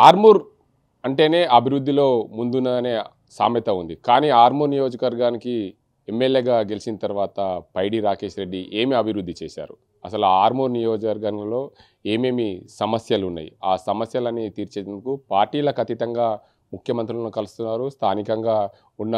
ఆర్మూర్ అంటేనే అభివృద్ధిలో ముందుననే సామెత ఉంది. కానీ ఆర్మూర్ నియోజకవర్గానికి ఎమ్మెల్యేగా గెలిచిన తర్వాత పైడి రాకేష్ రెడ్డి ఏమి అభివృద్ధి చేశారు? అసలు ఆర్మూర్ నియోజకవర్గంలో ఏమేమి సమస్యలున్నాయి? ఆ సమస్యలని తీర్చేందుకు పార్టీలకు అతీతంగా ముఖ్యమంత్రులను కలుస్తున్నారు. స్థానికంగా ఉన్న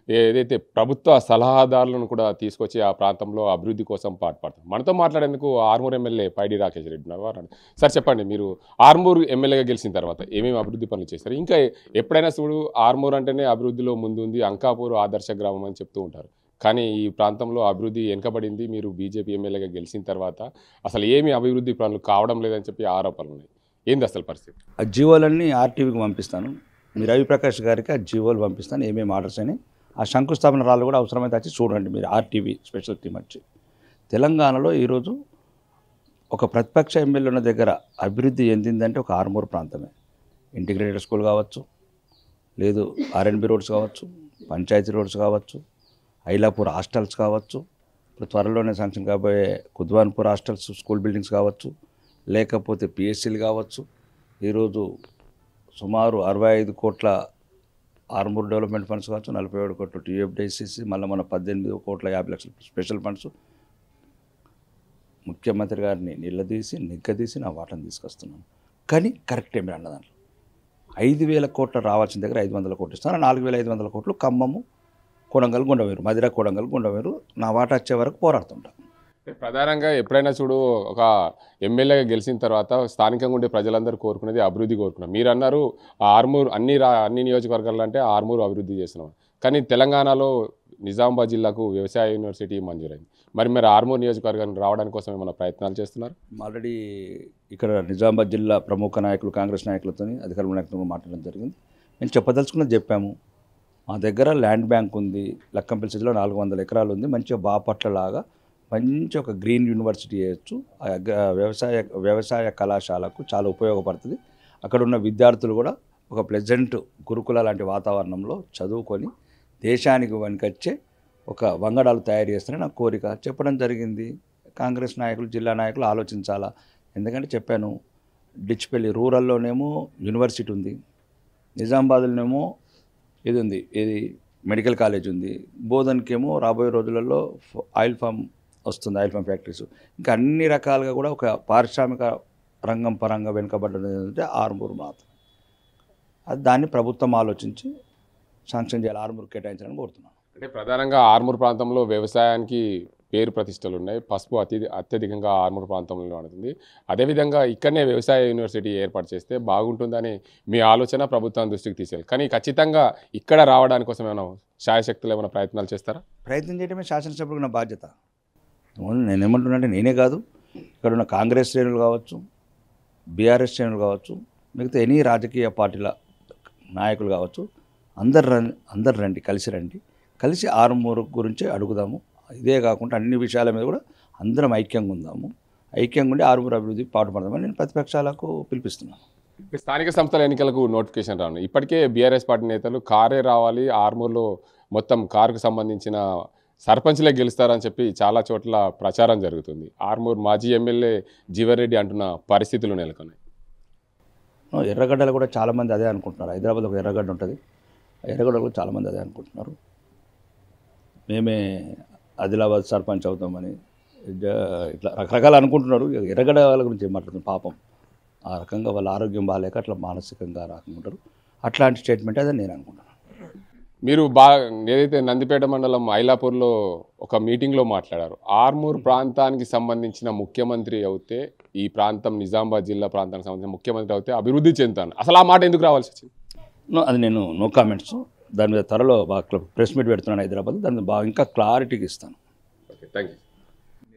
ఏదైతే ప్రభుత్వ సలహాదారులను కూడా తీసుకొచ్చి ఆ ప్రాంతంలో అభివృద్ధి కోసం పాటుపడతారు. మనతో మాట్లాడేందుకు ఆర్మూర్ ఎమ్మెల్యే పైడి రాకేష్ రెడ్డి ఉన్నారు. సార్ చెప్పండి, మీరు ఆర్మూర్ ఎమ్మెల్యేగా గెలిచిన తర్వాత ఏమేమి అభివృద్ధి పనులు చేశారు? ఇంకా ఎప్పుడైనా చూడు ఆర్మూర్ అంటేనే అభివృద్ధిలో ముందుంది, అంకాపూర్ ఆదర్శ గ్రామం అని చెప్తూ ఉంటారు. కానీ ఈ ప్రాంతంలో అభివృద్ధి వెనుకబడింది. మీరు బీజేపీ ఎమ్మెల్యేగా గెలిచిన తర్వాత అసలు ఏమి అభివృద్ధి పనులు కావడం లేదని చెప్పి ఆరోపణలు ఉన్నాయి. ఏంది అసలు పరిస్థితి? ఆ జీవోలన్నీ ఆర్టీవీకి పంపిస్తాను. మీరు రవిప్రకాష్ గారికి ఆ జీవోలు పంపిస్తాను, ఏమేమి ఆర్డర్స్ అని. ఆ శంకుస్థాపన రాళ్ళు కూడా అవసరమైతే వచ్చి చూడండి మీరు, ఆర్టీవీ స్పెషల్ టీం వచ్చి. తెలంగాణలో ఈరోజు ఒక ప్రతిపక్ష ఎమ్మెల్యే ఉన్న దగ్గర అభివృద్ధి చెందిందంటే ఒక ఆర్మూర్ ప్రాంతమే. ఇంటిగ్రేటెడ్ స్కూల్ కావచ్చు, లేదు ఆర్ఎన్బి రోడ్స్ కావచ్చు, పంచాయతీ రోడ్స్ కావచ్చు, ఐలాపూర్ హాస్టల్స్ కావచ్చు, ఇప్పుడు త్వరలోనే శాంక్షన్ కాబోయే కుద్వాన్పూర్ హాస్టల్స్ స్కూల్ బిల్డింగ్స్ కావచ్చు, లేకపోతే పిఎస్సీలు కావచ్చు. ఈరోజు సుమారు 65 కోట్ల ఆర్మూర్ డెవలప్మెంట్ ఫండ్స్ కావచ్చు, 47 కోట్లు టీఎఫ్డిసిసి, మళ్ళీ మన 18 కోట్ల 50 లక్షల స్పెషల్ ఫండ్స్. ముఖ్యమంత్రి గారిని నిగ్గదీసి నా వాటను తీసుకొస్తున్నాను. కానీ కరెక్టే మీరు అన్న దాంట్లో 5,000 కోట్లు రావాల్సిన దగ్గర 500 కోట్లు ఇస్తాను. 4,500 కోట్లు ఖమ్మము, కొడంగల్, గుండవేరు, మధిర, కొడంగల్, గుండవేరు నా వాటా వచ్చే వరకు పోరాడుతుంటాను. ప్రధానంగా ఎప్పుడైనా చూడు ఒక ఎమ్మెల్యేగా గెలిచిన తర్వాత స్థానికంగా ఉండే ప్రజలందరూ కోరుకునేది అభివృద్ధి కోరుకున్నారు. మీరు అన్నారు ఆర్మూర్ అన్ని నియోజకవర్గాలు అంటే ఆర్మూర్ అభివృద్ధి చేస్తున్నాం. కానీ తెలంగాణలో నిజామాబాద్ జిల్లాకు వ్యవసాయ యూనివర్సిటీ మంజూరైంది. మరి ఆర్మూర్ నియోజకవర్గానికి రావడానికి కోసం ఏమైనా ప్రయత్నాలు చేస్తున్నారు? ఆల్రెడీ ఇక్కడ నిజామాబాద్ జిల్లా ప్రముఖ నాయకులు, కాంగ్రెస్ నాయకులతో, అధికార నాయకులతో మాట్లాడడం జరిగింది. మేము చెప్పదలుచుకున్నది చెప్పాము. మా దగ్గర ల్యాండ్ బ్యాంక్ ఉంది, లక్కంపల్లి సిటీలో 400 ఎకరాలు ఉంది. మంచిగా బాపట్లలాగా మంచి ఒక గ్రీన్ యూనివర్సిటీ చేయొచ్చు. వ్యవసాయ కళాశాలకు చాలా ఉపయోగపడుతుంది. అక్కడ ఉన్న విద్యార్థులు కూడా ఒక ప్లెజెంట్ గురుకుల లాంటి వాతావరణంలో చదువుకొని దేశానికి వనికొచ్చే ఒక వంగడాలు తయారు చేస్తారని నా కోరిక చెప్పడం జరిగింది. కాంగ్రెస్ నాయకులు, జిల్లా నాయకులు ఆలోచించాలా. ఎందుకంటే చెప్పాను, డిచ్పల్లి రూరల్లోనేమో యూనివర్సిటీ ఉంది, నిజామాబాద్లోనేమో ఇది ఉంది, ఇది మెడికల్ కాలేజ్ ఉంది, బోధన్కేమో రాబోయే రోజులలో ఆయిల్ ఫామ్ వస్తుంది, ఆయిల్ ఫామ్ ఫ్యాక్టరీస్. ఇంకా అన్ని రకాలుగా కూడా ఒక పారిశ్రామిక రంగం పరంగా వెనుకబడ్డది ఏంటంటే ఆర్మూర్ మాత్రం. అది దాన్ని ప్రభుత్వం ఆలోచించి శాంక్షన్ చేయాలి, ఆర్మూర్ కేటాయించాలని కోరుతున్నాను. అంటే ప్రధానంగా ఆర్మూర్ ప్రాంతంలో వ్యవసాయానికి పేరు ప్రతిష్టలు ఉన్నాయి. పసుపు అత్యధికంగా ఆర్మూర్ ప్రాంతంలో ఉంటుంది. అదేవిధంగా ఇక్కడనే వ్యవసాయ యూనివర్సిటీ ఏర్పాటు చేస్తే బాగుంటుందని మీ ఆలోచన ప్రభుత్వం దృష్టికి తీసుకెళ్ళి. కానీ ఖచ్చితంగా ఇక్కడ రావడానికి కోసం ఏమైనా శాయశక్తులు ఏమైనా ప్రయత్నాలు చేస్తారా? ప్రయత్నం చేయడమే శాసనసభ్యులకు నా బాధ్యత. నేనేమంటున్నానంటే నేనే కాదు, ఇక్కడ ఉన్న కాంగ్రెస్ శ్రేణులు కావచ్చు, బీఆర్ఎస్ శ్రేణులు కావచ్చు, మిగతా ఎనీ రాజకీయ పార్టీల నాయకులు కావచ్చు, అందరు రండి, కలిసి ఆర్మూర్ గురించి అడుగుదాము. ఇదే కాకుండా అన్ని విషయాల మీద కూడా అందరం ఐక్యంగా ఉందాము. ఐక్యంగా ఉండి ఆర్మూర్ అభివృద్ధికి పాటుపడదామని నేను ప్రతిపక్షాలకు పిలిపిస్తున్నాను. స్థానిక సంస్థల ఎన్నికలకు నోటిఫికేషన్ రాను. ఇప్పటికే బీఆర్ఎస్ పార్టీ నేతలు కారే రావాలి, ఆర్మూర్లో మొత్తం కారుకు సంబంధించిన సర్పంచ్లే గెలుస్తారని చెప్పి చాలా చోట్ల ప్రచారం జరుగుతుంది. ఆర్మూర్ మాజీ ఎమ్మెల్యే జీవారెడ్డి అంటున్న పరిస్థితులు నెలకొన్నాయి. ఎర్రగడ్డలు కూడా చాలామంది అదే అనుకుంటున్నారు. హైదరాబాద్ ఒక ఎర్రగడ్డ ఉంటుంది, ఎర్రగడ్డలు కూడా చాలామంది అదే అనుకుంటున్నారు. మేమే ఆదిలాబాద్ సర్పంచ్ అవుతామని ఇట్లా రకరకాలు అనుకుంటున్నారు. ఎర్రగడ్డ వాళ్ళ గురించి ఏం మాట్లాడుతున్నారు? పాపం ఆ రకంగా వాళ్ళ ఆరోగ్యం బాగాలేక అట్లా మానసికంగా రాకుంటారు. అట్లాంటి స్టేట్మెంట్ అదే నేను అనుకుంటున్నాను. మీరు ఏదైతే నందిపేట మండలం ఐలాపూర్లో ఒక మీటింగ్లో మాట్లాడారు, ఆర్మూర్ ప్రాంతానికి సంబంధించిన ముఖ్యమంత్రి అయితే ఈ ప్రాంతం నిజామాబాద్ జిల్లా ప్రాంతానికి సంబంధించిన ముఖ్యమంత్రి అయితే అభివృద్ధి చెందుతాను. అసలు ఆ మాట ఎందుకు రావాల్సి వచ్చింది? అది నేను నో కామెంట్స్. దాని మీద త్వరలో బాగా ప్రెస్ మీట్ పెడుతున్నాను హైదరాబాద్, దాన్ని బాగా ఇంకా క్లారిటీగా ఇస్తాను. Okay, thank you.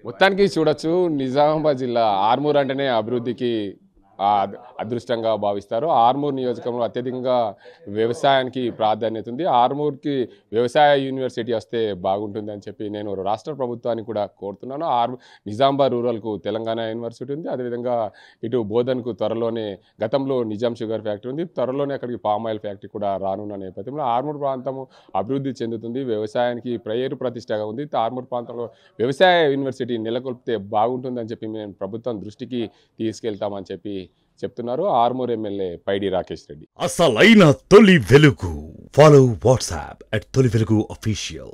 మొత్తానికి చూడొచ్చు, నిజామాబాద్ జిల్లా ఆర్మూర్ అంటేనే అభివృద్ధికి అదృష్టంగా భావిస్తారు. ఆర్మూర్ నియోజకవర్గంలో అత్యధికంగా వ్యవసాయానికి ప్రాధాన్యత ఉంది. ఆర్మూర్కి వ్యవసాయ యూనివర్సిటీ వస్తే బాగుంటుంది అని చెప్పి నేను రాష్ట్ర ప్రభుత్వాన్ని కూడా కోరుతున్నాను. నిజామాబాద్ రూరల్కు తెలంగాణ యూనివర్సిటీ ఉంది. అదేవిధంగా ఇటు బోధన్కు త్వరలోనే, గతంలో నిజాం షుగర్ ఫ్యాక్టరీ ఉంది, త్వరలోనే అక్కడికి పామ్ ఆయిల్ ఫ్యాక్టరీ కూడా రానున్న నేపథ్యంలో ఆర్మూర్ ప్రాంతము అభివృద్ధి చెందుతుంది. వ్యవసాయానికి పేరు ప్రతిష్టగా ఉంది. ఆర్మూర్ ప్రాంతంలో వ్యవసాయ యూనివర్సిటీ నెలకొల్పితే బాగుంటుందని చెప్పి మేము ప్రభుత్వం దృష్టికి తీసుకెళ్తామని చెప్పి చెప్తున్నారు ఆర్మూర్ ఎమ్మెల్యే పైడి రాకేష్ రెడ్డి. అసలైన తొలి వెలుగు. ఫాలో వాట్సాప్ @తొలి వెలుగు official.